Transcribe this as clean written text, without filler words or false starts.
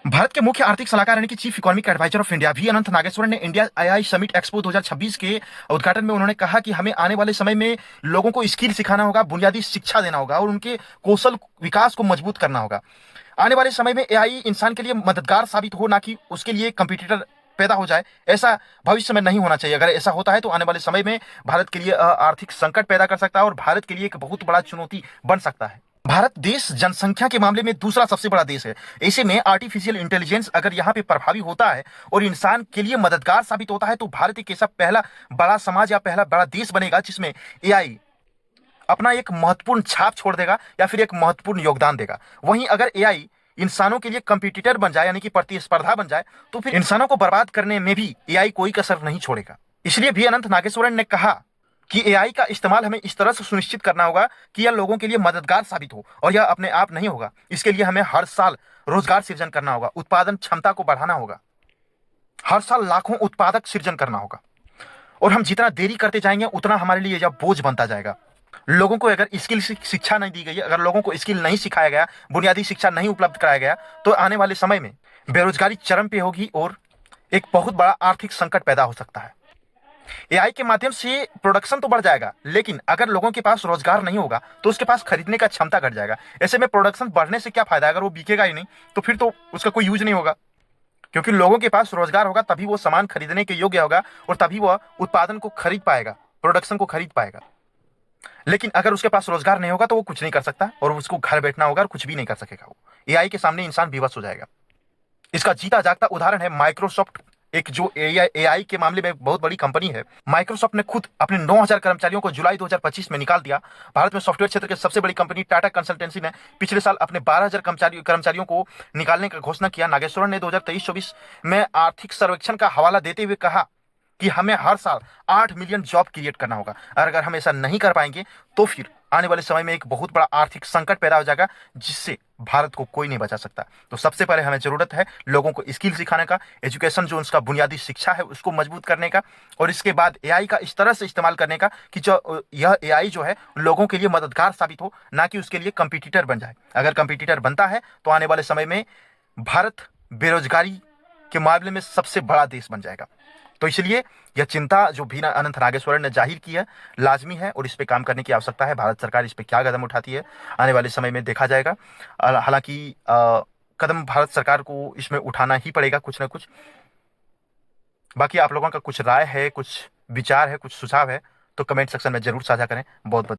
भारत के मुख्य आर्थिक सलाहकार यानी कि chief economic adviser of India V Anantha Nageswaran ने इंडिया एआई समिट एक्सपो 2026 के उद्घाटन में उन्होंने कहा कि हमें आने वाले समय में लोगों को स्किल सिखाना होगा, बुनियादी शिक्षा देना होगा और उनके कौशल विकास को मजबूत करना होगा। आने वाले समय में एआई इंसान के लिए मददगार साबित हो, ना कि उसके लिए कंपटीटर पैदा हो जाए। ऐसा भविष्य में नहीं होना चाहिए। अगर ऐसा होता है तो आने वाले समय में भारत के लिए आर्थिक संकट पैदा कर सकता है और भारत के लिए एक बहुत बड़ा चुनौती बन सकता है। भारत देश जनसंख्या के मामले में दूसरा सबसे बड़ा देश है। ऐसे में आर्टिफिशियल इंटेलिजेंस अगर यहाँ पे प्रभावी होता है और इंसान के लिए मददगार साबित होता है तो भारत एक ऐसा पहला बड़ा समाज या पहला बड़ा देश बनेगा जिसमें एआई अपना एक महत्वपूर्ण छाप छोड़ देगा या फिर एक महत्वपूर्ण योगदान देगा। वहीं अगर एआई इंसानों के लिए कंपटीटर बन जाए यानी कि प्रतिस्पर्धा बन जाए तो फिर इंसानों को बर्बाद करने में भी एआई कोई कसर नहीं छोड़ेगा। इसलिए भी अनंत नागेश्वरन ने कहा कि एआई का इस्तेमाल हमें इस तरह से सुनिश्चित करना होगा कि यह लोगों के लिए मददगार साबित हो और यह अपने आप नहीं होगा। इसके लिए हमें हर साल रोजगार सृजन करना होगा, उत्पादन क्षमता को बढ़ाना होगा, हर साल लाखों उत्पादक सृजन करना होगा। और हम जितना देरी करते जाएंगे उतना हमारे लिए यह बोझ बनता जाएगा। लोगों को अगर स्किल शिक्षा नहीं दी गई, अगर लोगों को स्किल नहीं सिखाया गया, बुनियादी शिक्षा नहीं उपलब्ध कराया गया तो आने वाले समय में बेरोजगारी चरम पे होगी और एक बहुत बड़ा आर्थिक संकट पैदा हो सकता है। एआई के माध्यम से प्रोडक्शन तो बढ़ जाएगा, लेकिन अगर लोगों के पास रोजगार नहीं होगा तो उसके पास खरीदने का क्षमता घट जाएगा। ऐसे में प्रोडक्शन बढ़ने से क्या फायदा? अगर वो बिकेगा ही नहीं तो फिर तो उसका कोई यूज नहीं होगा, क्योंकि लोगों के पास रोजगार होगा तभी वो सामान खरीदने के योग्य होगा और तभी वह उत्पादन को खरीद पाएगा, प्रोडक्शन को खरीद पाएगा। लेकिन अगर उसके पास रोजगार नहीं होगा तो वो कुछ नहीं कर सकता और उसको घर बैठना होगा और कुछ भी नहीं कर सकेगा। वो एआई के सामने इंसान विवश हो जाएगा। इसका जीता जागता उदाहरण है माइक्रोसॉफ्ट, एक जो एआई के मामले में बहुत बड़ी कंपनी है। माइक्रोसॉफ्ट ने खुद अपने 9,000 कर्मचारियों को जुलाई 2025 में निकाल दिया। भारत में सॉफ्टवेयर क्षेत्र की सबसे बड़ी कंपनी टाटा कंसल्टेंसी ने पिछले साल अपने 12,000 कर्मचारियों को निकालने की घोषणा किया। नागेश्वरन ने 2023-24 में आर्थिक सर्वेक्षण का हवाला देते हुए कहा कि हमें हर साल 8 मिलियन जॉब क्रिएट करना होगा और अगर हम ऐसा नहीं कर पाएंगे तो फिर आने वाले समय में एक बहुत बड़ा आर्थिक संकट पैदा हो जाएगा जिससे भारत को कोई नहीं बचा सकता। तो सबसे पहले हमें जरूरत है लोगों को स्किल सिखाने का, एजुकेशन जो उसका बुनियादी शिक्षा है उसको मजबूत करने का, और इसके बाद एआई का इस तरह से इस्तेमाल करने का कि जो यह एआई जो है लोगों के लिए मददगार साबित हो, ना कि उसके लिए कंपटीटर बन जाए। अगर कंपटीटर बनता है तो आने वाले समय में भारत बेरोजगारी के मामले में सबसे बड़ा देश बन जाएगा। तो इसलिए यह चिंता जो भी अनंत नागेश्वरन ने जाहिर की है लाजमी है और इस पे काम करने की आवश्यकता है। भारत सरकार इस पे क्या कदम उठाती है आने वाले समय में देखा जाएगा। हालांकि कदम भारत सरकार को इसमें उठाना ही पड़ेगा कुछ ना कुछ। बाकी आप लोगों का कुछ राय है, कुछ विचार है, कुछ सुझाव है तो कमेंट सेक्शन में जरूर साझा करें। बहुत बहुत